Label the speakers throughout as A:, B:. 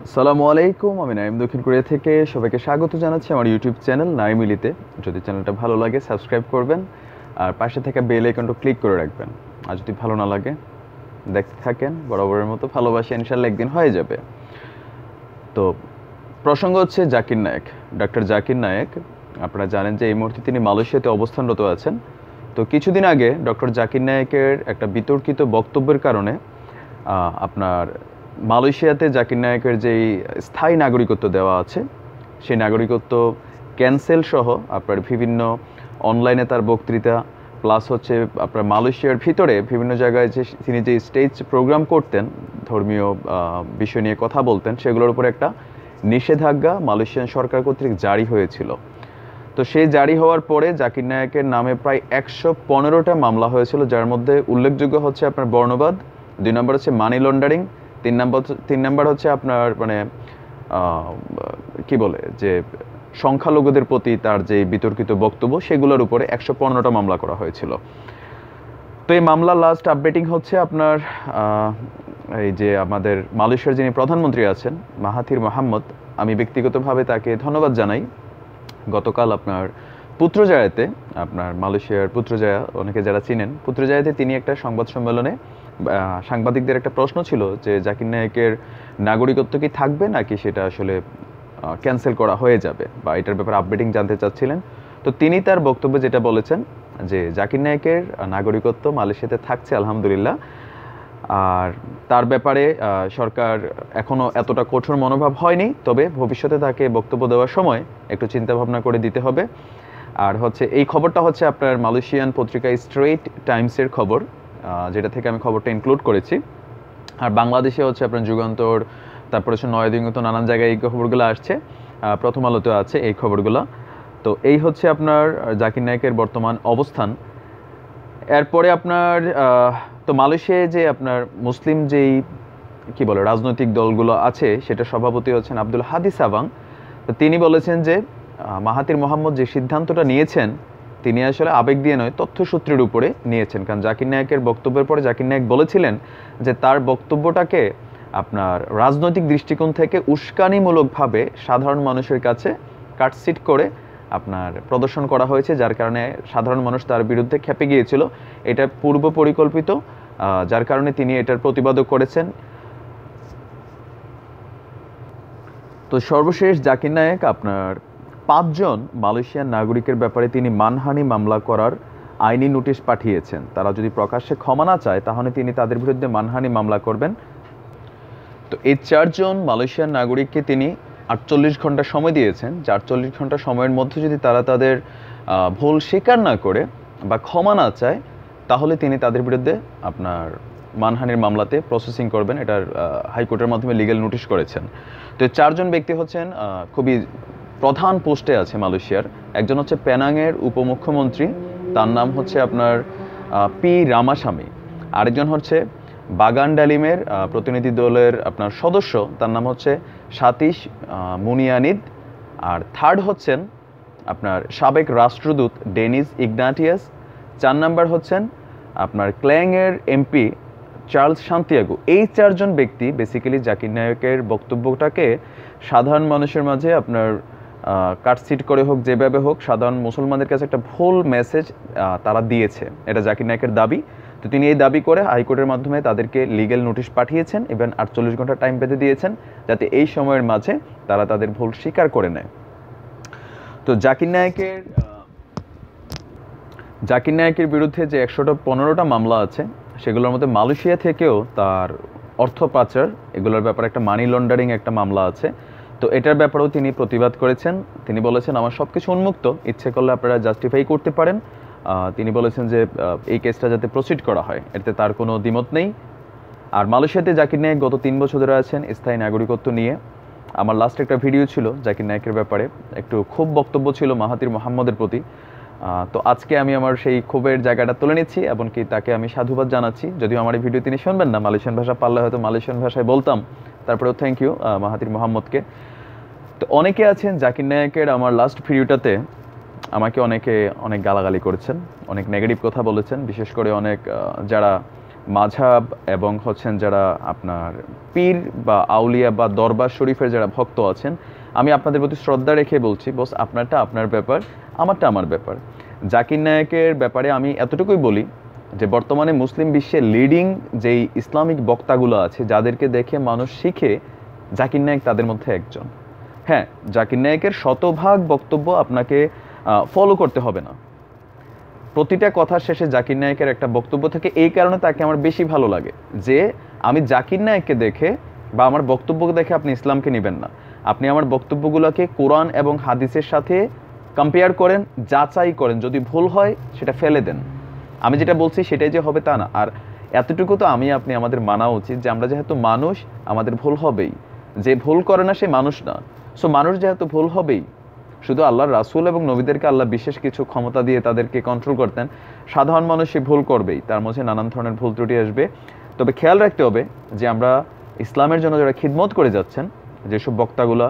A: আসসালামু আলাইকুম, আমি নাইম দক্ষিণ কোরিয়া থেকে সবাইকে স্বাগত জানাচ্ছি আমার ইউটিউব চ্যানেল নাইমিলিতে। যদি চ্যানেলটা ভালো লাগে সাবস্ক্রাইব করবেন আর পাশে থাকা বেল আইকনটা ক্লিক করে রাখবেন। আর যদি ভালো না লাগে দেখতে থাকেন, বরাবরের মতো ভালোবাসা ইনশাল্লাহ একদিন হয়ে যাবে। তো প্রসঙ্গ হচ্ছে জাকির নায়েক, ডক্টর জাকির নায়েক। আপনারা জানেন যে এই মুহূর্তে তিনি মালয়েশিয়াতে অবস্থানরত আছেন। তো কিছুদিন আগে ডক্টর জাকির নায়েকের একটা বিতর্কিত বক্তব্যের কারণে আপনার মালয়েশিয়াতে জাকির নায়েকের যেই স্থায়ী নাগরিকত্ব দেওয়া আছে সেই নাগরিকত্ব ক্যান্সেল সহ আপনার বিভিন্ন অনলাইনে তার বক্তৃতা প্লাস হচ্ছে আপনার মালয়েশিয়ার ভিতরে বিভিন্ন জায়গায় যে তিনি যে স্টেজ প্রোগ্রাম করতেন, ধর্মীয় বিষয় নিয়ে কথা বলতেন, সেগুলোর উপরে একটা নিষেধাজ্ঞা মালয়েশিয়ান সরকার কর্তৃক জারি হয়েছিল। তো সেই জারি হওয়ার পরে জাকির নায়েকের নামে প্রায় 115টা মামলা হয়েছিল, যার মধ্যে উল্লেখযোগ্য হচ্ছে আপনার বর্ণবাদ, 2 নম্বর হচ্ছে মানি লন্ডারিং, 3 নম্বর হচ্ছে আপনার মানে কি বলে যে সংখ্যালঘুদের প্রতি তার যে বিতর্কিত বক্তব্য, সেগুলোর উপরে 115টা মামলা করা হয়েছিল। তো এই মামলা লাস্ট আপডেটিং হচ্ছে আপনার এই যে আমাদের মালয়েশিয়ার যিনি প্রধানমন্ত্রী আছেন মাহাথির মোহাম্মদ, আমি ব্যক্তিগতভাবে তাকে ধন্যবাদ জানাই। গতকাল আপনার পুত্রজায়াতে, আপনার মালয়েশিয়ার পুত্রজায়া, অনেকে যারা চিনেন পুত্রজায়াতে, তিনি একটা সংবাদ সম্মেলনে সাংবাদিকদের একটা প্রশ্ন ছিল যে জাকির নায়েকের নাগরিকত্ব কি থাকবে নাকি সেটা আসলে ক্যান্সেল করা হয়ে যাবে বা এটার ব্যাপারে আপডেটিং জানতে চাচ্ছিলেন। তো তিনি তার বক্তব্যে যেটা বলেছেন যে জাকির নায়েকের নাগরিকত্ব মালয়েশিয়াতে থাকছে আলহামদুলিল্লাহ, আর তার ব্যাপারে সরকার এখনও এতটা কঠোর মনোভাব হয়নি, তবে ভবিষ্যতে তাকে বক্তব্য দেওয়ার সময় একটু চিন্তা ভাবনা করে দিতে হবে। আর হচ্ছে এই খবরটা হচ্ছে আপনার মালয়েশিয়ান পত্রিকা স্ট্রেইট টাইমসের খবর, যেটা থেকে আমি খবরটা ইনক্লুড করেছি। আর বাংলাদেশে হচ্ছে আপনার যুগান্তর, তারপরে হচ্ছে নয়াদিগন্ত, নানান জায়গায় এই খবরগুলো আসছে, প্রথম আলোতে আছে এই খবরগুলো। তো এই হচ্ছে আপনার জাকির নায়েকের বর্তমান অবস্থান। এরপরে আপনার তো মালয়েশিয়ায় যে আপনার মুসলিম যেই কি বলে রাজনৈতিক দলগুলো আছে, সেটা সভাপতি হচ্ছেন আব্দুল হাদি সাবাং। তো তিনি বলেছেন যে মাহাথির মোহাম্মদ যে সিদ্ধান্তটা নিয়েছেন তিনি আসলে আবেগ দিয়ে নয়, তথ্যসূত্রের উপরে নিয়েছেন। কারণ জাকির নায়েকের বক্তব্যের পরে জাকির নায়েক বলেছিলেন যে তার বক্তব্যটাকে আপনার রাজনৈতিক দৃষ্টিকোণ থেকে উস্কানিমূলকভাবে সাধারণ মানুষের কাছে কাটসিট করে আপনার প্রদর্শন করা হয়েছে, যার কারণে সাধারণ মানুষ তার বিরুদ্ধে খেপে গিয়েছিল। এটা পূর্ব পরিকল্পিত, যার কারণে তিনি এটার প্রতিবাদও করেছেন। তো সর্বশেষ জাকির নায়েক আপনার 5 জন মালয়েশিয়ান নাগরিকের ব্যাপারে তিনি মানহানি মামলা করার আইনি নোটিশ পাঠিয়েছেন। তারা যদি প্রকাশ্যে ক্ষমা না চায় তাহলে তিনি তাদের বিরুদ্ধে মানহানি মামলা করবেন। তো এই 4 জন মালয়েশিয়ান নাগরিককে তিনি 48 ঘন্টা সময় দিয়েছেন, যে 48 ঘন্টা সময়ের মধ্যে যদি তারা তাদের ভুল স্বীকার না করে বা ক্ষমা না চায় তাহলে তিনি তাদের বিরুদ্ধে আপনার মানহানির মামলাতে প্রসেসিং করবেন। এটার হাইকোর্টের মাধ্যমে লিগ্যাল নোটিশ করেছেন। তো 4 জন ব্যক্তি হচ্ছেন খুবই প্রধান পোস্টে আছে মালয়েশিয়ার। একজন হচ্ছে পেনাংয়ের উপমুখ্যমন্ত্রী, তার নাম হচ্ছে আপনার পি রামাস্বামী। আরেকজন হচ্ছে বাগান ডালিমের প্রতিনিধি দলের আপনার সদস্য, তার নাম হচ্ছে সাতিশ মুনিয়ানিদ। আর থার্ড হচ্ছেন আপনার সাবেক রাষ্ট্রদূত ডেনিস ইগনাটিয়াস। 4 নাম্বার হচ্ছেন আপনার ক্ল্যাংয়ের এমপি চার্লস সান্তিয়াগো। এই 4 জন ব্যক্তি বেসিক্যালি জাকির নায়েকের বক্তব্যটাকে সাধারণ মানুষের মাঝে আপনার কাটসিট করে হোক, যেভাবে হোক, সাধারণ মুসলমানদের কাছে একটা ভুল মেসেজ তারা দিয়েছে, এটা জাকির নায়েকের দাবি। তো তিনি এই দাবি করে হাইকোর্টের মাধ্যমে তাদেরকে লিগ্যাল নোটিশ পাঠিয়েছেন এবং 48 ঘন্টা টাইম পেতে দিয়েছেন, যাতে এই সময়ের মাঝে তারা তাদের ভুল স্বীকার করে নেয়। তো জাকির নায়েকের বিরুদ্ধে যে 115টা মামলা আছে সেগুলোর মধ্যে মালয়েশিয়া থেকেও তার অর্থ পাচার, এগুলোর ব্যাপারে একটা মানি লন্ডারিং একটা মামলা আছে। তো এটার ব্যাপারেও তিনি প্রতিবাদ করেছেন। তিনি বলেছেন আমার সব কিছু উন্মুক্ত, ইচ্ছে করলে আপনারা জাস্টিফাই করতে পারেন। তিনি বলেছেন যে এই কেসটা যাতে প্রসিড করা হয়, এতে তার কোনো দ্বিমত নেই। আর মালয়েশিয়াতে জাকির নায়েক গত 3 বছর ধরে আছেন স্থায়ী নাগরিকত্ব নিয়ে। আমার লাস্ট একটা ভিডিও ছিল জাকির নায়েকের ব্যাপারে, একটু খুব বক্তব্য ছিল মাহাথির মোহাম্মদের প্রতি। তো আজকে আমি আমার সেই ক্ষোভের জায়গাটা তুলে নিচ্ছি, এমনকি তাকে আমি সাধুবাদ জানাচ্ছি। যদিও আমার এই ভিডিও তিনি শুনবেন না, মালয়েশিয়ান ভাষা পারলে হয়তো মালয়েশিয়ান ভাষায় বলতাম। তারপরেও থ্যাংক ইউ মাহাথির মোহাম্মদকে। তো অনেকে আছেন জাকির নায়েকের আমার লাস্ট ভিডিওটাতে আমাকে অনেকে অনেক গালাগালি করেছেন, অনেক নেগেটিভ কথা বলেছেন, বিশেষ করে অনেক যারা মাঝহাব এবং হচ্ছেন যারা আপনার পীর বা আউলিয়া বা দরবার শরীফের যারা ভক্ত আছেন, আমি আপনাদের প্রতি শ্রদ্ধা রেখে বলছি, বস আপনারটা আপনার ব্যাপার, আমারটা আমার ব্যাপার। জাকির নায়েকের ব্যাপারে আমি এতটুকুই বলি যে বর্তমানে মুসলিম বিশ্বে লিডিং যেই ইসলামিক বক্তাগুলো আছে, যাদেরকে দেখে মানুষ শিখে, জাকির নায়েক তাদের মধ্যে একজন। হ্যাঁ, জাকির নায়েকের শতভাগ বক্তব্য আপনাকে ফলো করতে হবে না। প্রতিটা কথার শেষে জাকির নায়েকের একটা বক্তব্য থেকে, এই কারণে তাকে আমার বেশি ভালো লাগে যে আমি জাকির নায়েককে দেখে বা আমার বক্তব্যকে দেখে আপনি ইসলামকে নেবেন না, আপনি আমার বক্তব্যগুলোকে কোরআন এবং হাদিসের সাথে কম্পেয়ার করেন, যাচাই করেন, যদি ভুল হয় সেটা ফেলে দেন। আমি যেটা বলছি সেটাই যে হবে তা না। আর এতটুকু তো আমি আপনি আমাদের মানা উচিত যে আমরা যেহেতু মানুষ, আমাদের ভুল হবেই। যে ভুল করে না সে মানুষ না। সো মানুষ যেহেতু ভুল হবেই, শুধু আল্লাহর রাসূল এবং নবীদেরকে আল্লাহ বিশেষ কিছু ক্ষমতা দিয়ে তাদেরকে কন্ট্রোল করতেন, সাধারণ মানুষ সে ভুল করবেই, তার মধ্যে নানান ধরনের ভুল ত্রুটি আসবে। তবে খেয়াল রাখতে হবে যে আমরা ইসলামের জন্য যারা খিদমত করে যাচ্ছেন, যেসব বক্তাগুলা,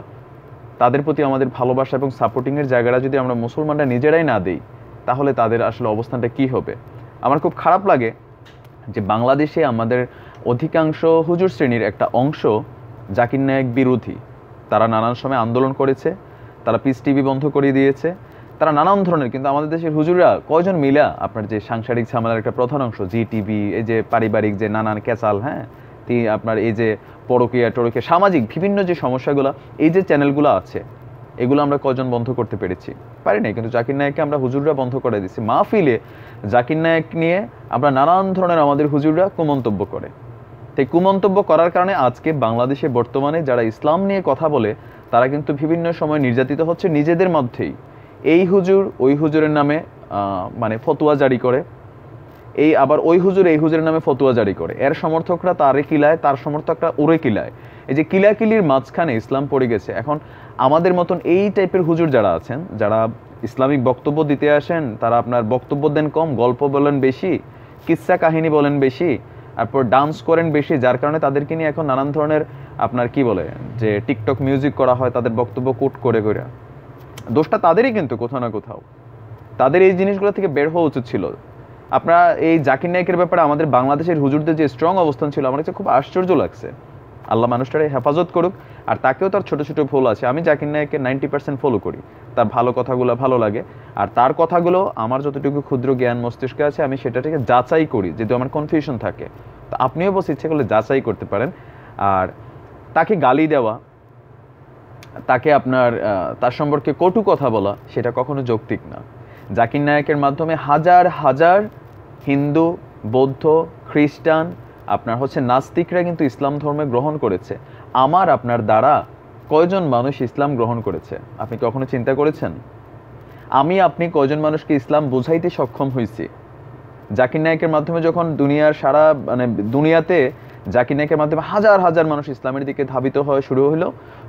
A: তাদের প্রতি আমাদের ভালোবাসা এবং সাপোর্টিংয়ের জায়গাটা যদি আমরা মুসলমানরা নিজেরাই না দিই, তাহলে তাদের আসলে অবস্থানটা কি হবে। আমার খুব খারাপ লাগে যে বাংলাদেশে আমাদের অধিকাংশ হুজুর শ্রেণীর একটা অংশ জাকির নায়েক বিরোধী। তারা নানান সময় আন্দোলন করেছে, তারা পিস টিভি বন্ধ করে দিয়েছে, তারা নানান ধরনের, কিন্তু আমাদের দেশের হুজুররা কয়জন মিলা আপনার যে সাংসারিক ঝামেলার একটা প্রধান অংশ, জি টিভি, এই যে পারিবারিক যে নানান ক্যাচাল, হ্যাঁ, আপনার এই যে পরকীয়া টরকীয়া, সামাজিক বিভিন্ন যে সমস্যাগুলো, এই যে চ্যানেলগুলো আছে, এগুলো আমরা কয়জন বন্ধ করতে পেরেছি? পারি নাই। কিন্তু জাকির নায়েককে আমরা হুজুররা বন্ধ করে দিচ্ছি। মাহফিলে জাকির নায়েক নিয়ে আমরা নানান ধরনের আমাদের হুজুররা কুমন্তব্য করে। তাই কুমন্তব্য করার কারণে আজকে বাংলাদেশে বর্তমানে যারা ইসলাম নিয়ে কথা বলে, তারা কিন্তু বিভিন্ন সময় নির্যাতিত হচ্ছে নিজেদের মধ্যেই। এই হুজুর ওই হুজুরের নামে মানে ফতোয়া জারি করে, এই আবার ওই হুজুর এই হুজুরের নামে ফতোয়া জারি করে, এর সমর্থকরা তারে কিলায়, তার সমর্থকরা ওরে কিলায়। এই যে কিলাকিলির মাঝখানে ইসলাম পড়ে গেছে। এখন আমাদের মতন এই টাইপের হুজুর যারা আছেন, যারা ইসলামিক বক্তব্য দিতে আসেন, তারা আপনার বক্তব্য দেন কম, গল্প বলেন বেশি, কিচ্ছা কাহিনী বলেন বেশি, তারপর ডান্স করেন বেশি, যার কারণে তাদেরকে নিয়ে এখন নানান ধরনের আপনার কি বলে যে টিকটক মিউজিক করা হয়, তাদের বক্তব্য কোট করে করে। দোষটা তাদেরই, কিন্তু কোথাও না কোথাও তাদের এই জিনিসগুলো থেকে বের হওয়া উচিত ছিল। আপনারা এই জাকির নায়েকের ব্যাপারে আমাদের বাংলাদেশের হুজুরদের যে স্ট্রং অবস্থান ছিল, আমার কাছে খুব আশ্চর্য লাগছে। আল্লাহ মানুষটারে হেফাজত করুক। আর তাকেও তার ছোটো ছোটো ভুল আছে। আমি জাকির নায়েকের 90% ফলো করি, তার ভালো কথাগুলো ভালো লাগে, আর তার কথাগুলো আমার যতটুকু ক্ষুদ্র জ্ঞান মস্তিষ্কে আছে আমি সেটাকে যাচাই করি, যদি আমার কনফিউশন থাকে। তো আপনিও বস ইচ্ছে করলে যাচাই করতে পারেন। আর তাকে গালি দেওয়া, তাকে আপনার তার সম্পর্কে কটু কথা বলা, সেটা কখনো যৌক্তিক না। জাকির নায়েকের মাধ্যমে হাজার হাজার হিন্দু, বৌদ্ধ, খ্রিস্টান, আপনার হচ্ছে নাস্তিকরা কিন্তু ইসলাম ধর্মে গ্রহণ করেছে। আমার আপনার দ্বারা কয়জন মানুষ ইসলাম গ্রহণ করেছে আপনি কখনো চিন্তা করেছেন? আমি আপনি কয়জন মানুষকে ইসলাম বুঝাইতে সক্ষম হয়েছি? জাকির নায়েকের মাধ্যমে যখন দুনিয়ার সারা মানে দুনিয়াতে জাকির নায়েকের মাধ্যমে হাজার হাজার মানুষ ইসলামের দিকে ধাবিত হওয়া শুরু হলো,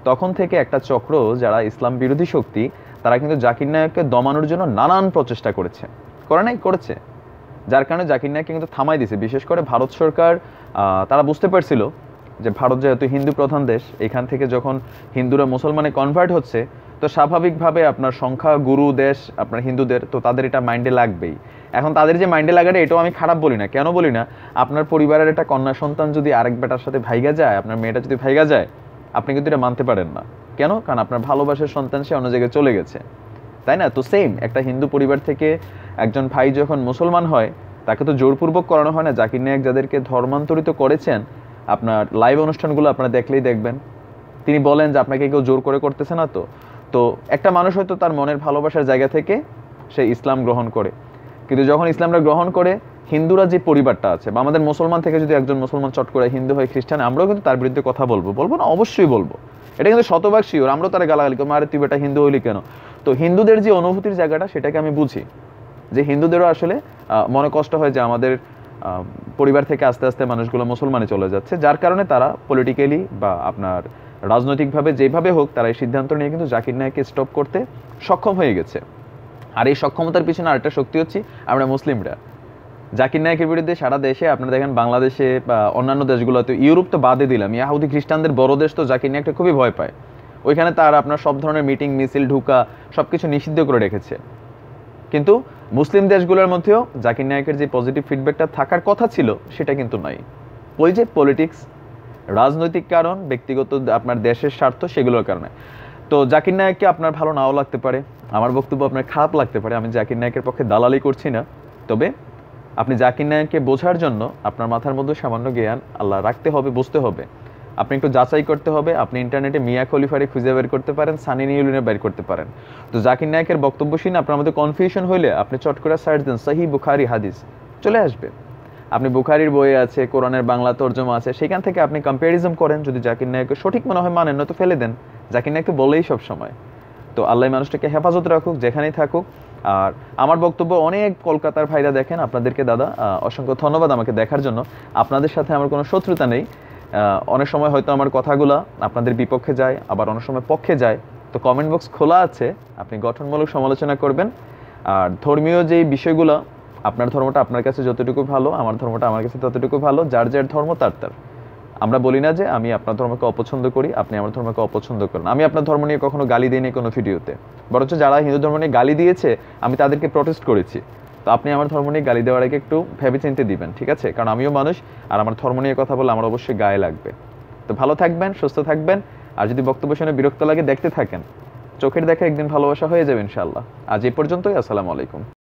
A: তখন থেকে একটা চক্র, যারা ইসলাম বিরোধী শক্তি, তারা কিন্তু জাকির নায়েককে দমানোর জন্য নানান প্রচেষ্টা করেছে, করে নাই করেছে, যার কারণে জাকির নায়েককে কিন্তু থামাই দিয়েছে। বিশেষ করে ভারত সরকার, তারা বুঝতে পারছিল যে ভারত যেহেতু হিন্দু প্রধান দেশ, এখান থেকে যখন হিন্দুরা মুসলমানে কনভার্ট হচ্ছে, তো স্বাভাবিকভাবে আপনার সংখ্যা গুরু দেশ আপনার হিন্দুদের, তো তাদের এটা মাইন্ডে লাগবেই। এখন তাদের যে মাইন্ডে লাগাটা, এটাও আমি খারাপ বলি না। কেন বলি না? আপনার পরিবারের একটা কন্যা সন্তান যদি আরেক বেটার সাথে ভাইগা যায়, আপনার মেয়েটা যদি ভাইগা যায়, আপনি কিন্তু এটা মানতে পারেন না। কেন? কারণ আপনার ভালোবাসার সন্তান সে অন্য জায়গায় চলে গেছে, তাই না? তো সেম একটা হিন্দু পরিবার থেকে একজন ভাই যখন মুসলমান হয়, তাকে তো জোরপূর্বক করানো হয় না। জাকির নায়েক যাদেরকে ধর্মান্তরিত করেছেন, আপনার লাইভ অনুষ্ঠানগুলো আপনারা দেখলেই দেখবেন, তিনি বলেন যে আপনাকে কেউ জোর করে করতেছে না। তো তো একটা মানুষ হয়তো তার মনের ভালোবাসার জায়গা থেকে সে ইসলাম গ্রহণ করে, কিন্তু যখন ইসলামটা গ্রহণ করে, হিন্দুরা যে পরিবারটা আছে, বা আমাদের মুসলমান থেকে যদি একজন মুসলমান চট করে হিন্দু হয় খ্রিস্টান, আমরাও কিন্তু তার বিরুদ্ধে কথা বলবো, বলবো না? অবশ্যই বলবো। এটা কিন্তু শতভাগ শিওর। আমরাও তারা গালাগালি করবো, আরে তুই বেটা হিন্দু হইলি কেন? তো হিন্দুদের যে অনুভূতির জায়গাটা, সেটাকে আমি বুঝি, যে হিন্দুদেরও আসলে মনে কষ্ট হয় যে আমাদের পরিবার থেকে আস্তে আস্তে মানুষগুলো মুসলমানে চলে যাচ্ছে, যার কারণে তারা পলিটিক্যালি বা আপনার রাজনৈতিকভাবে যেভাবে হোক, তারা এই সিদ্ধান্ত নিয়ে কিন্তু জাকির নায়েককে স্টপ করতে সক্ষম হয়ে গেছে। আর এই সক্ষমতার পিছনে আরেকটা শক্তি হচ্ছে আমরা মুসলিমরা। জাকির নায়েকের বিরুদ্ধে সারা দেশে আপনারা দেখেন, বাংলাদেশে বা অন্যান্য দেশগুলোতে, ইউরোপ তো বাদে দিলাম, ইয়াহুদি খ্রিস্টানদের বড় দেশ, তো জাকির নায়েকটা খুবই ভয় পায়। ওইখানে তার আপনার সব ধরনের মিটিং মিছিল ঢুকা সব কিছু নিষিদ্ধ করে রেখেছে। কিন্তু মুসলিম দেশগুলোর মধ্যেও জাকির নায়েকের যে পজিটিভ ফিডব্যাকটা থাকার কথা ছিল সেটা কিন্তু নাই। ওই যে পলিটিক্স, রাজনৈতিক কারণ, ব্যক্তিগত আপনার দেশের স্বার্থ, সেগুলোর কারণে। তো জাকির নায়েককে আপনার ভালো নাও লাগতে পারে, আমার বক্তব্য আপনার খারাপ লাগতে পারে, আমি জাকির নায়েকের পক্ষে দালালি করছি না। তবে আপনি জাকির নায়েককে বোঝার জন্য আপনার মাথার মধ্যে সামান্য জ্ঞান আল্লাহ রাখতে হবে, বুঝতে হবে, আপনি একটু যাচাই করতে হবে। আপনি ইন্টারনেটে মিয়া খলিফারে খুঁজে বের করতে পারেন, সানি নিউলিনে বের করতে পারেন। তো জাকির নায়েকের বক্তব্য শুনে আপনার মধ্যে কনফিউশন হইলে আপনি চট করে সার্চ দেন সহিহ বুখারী হাদিস, চলে আসবে। আপনি বুখারীর বইয়ে আছে, কোরআনের বাংলা তর্জমা আছে, সেখান থেকে আপনি কম্প্যারিজম করেন। যদি জাকির নায়েককে সঠিক মনে হয় মানেন, নয়তো ফেলে দেন। জাকির নায়েক তো বলেই সব সময়। তো আল্লাহ মানুষটাকে হেফাজত রাখুক যেখানেই থাকুক। আর আমার বক্তব্য অনেক কলকাতার ভাইরা দেখেন, আপনাদেরকে দাদা অসংখ্য ধন্যবাদ আমাকে দেখার জন্য। আপনাদের সাথে আমার কোনো শত্রুতা নেই। অনেক সময় হয়তো আমার কথাগুলো আপনাদের বিপক্ষে যায়, আবার অনেক সময় পক্ষে যায়। তো কমেন্ট বক্স খোলা আছে, আপনি গঠনমূলক সমালোচনা করবেন। আর ধর্মীয় যেই বিষয়গুলো, আপনার ধর্মটা আপনার কাছে যতটুকু ভালো, আমার ধর্মটা আমার কাছে ততটুকু ভালো, যার যার ধর্ম তার তার। আমরা বলি না যে আমি আপনার ধর্মকে অপছন্দ করি, আপনি আমার ধর্মকে অপছন্দ করেন। আমি আপনার ধর্ম নিয়ে কখনো গালি দিইনি কোনো ভিডিওতে, বরঞ্চ যারা হিন্দু ধর্ম নিয়ে গালি দিয়েছে আমি তাদেরকে প্রটেস্ট করেছি। তো আপনি আমার ধর্ম নিয়ে গালি দেওয়ার আগে একটু ভেবেচিন্তে দিবেন, ঠিক আছে? কারণ আমিও মানুষ, আর আমার ধর্ম নিয়ে কথা বলে আমার অবশ্যই গায়ে লাগবে। তো ভালো থাকবেন, সুস্থ থাকবেন। আর যদি বক্তব্য শুনে বিরক্ত লাগে, দেখতে থাকেন, চোখের দেখা একদিন ভালোবাসা হয়ে যাবে ইনশাআল্লাহ। আজ এই পর্যন্তই, আসসালামু আলাইকুম।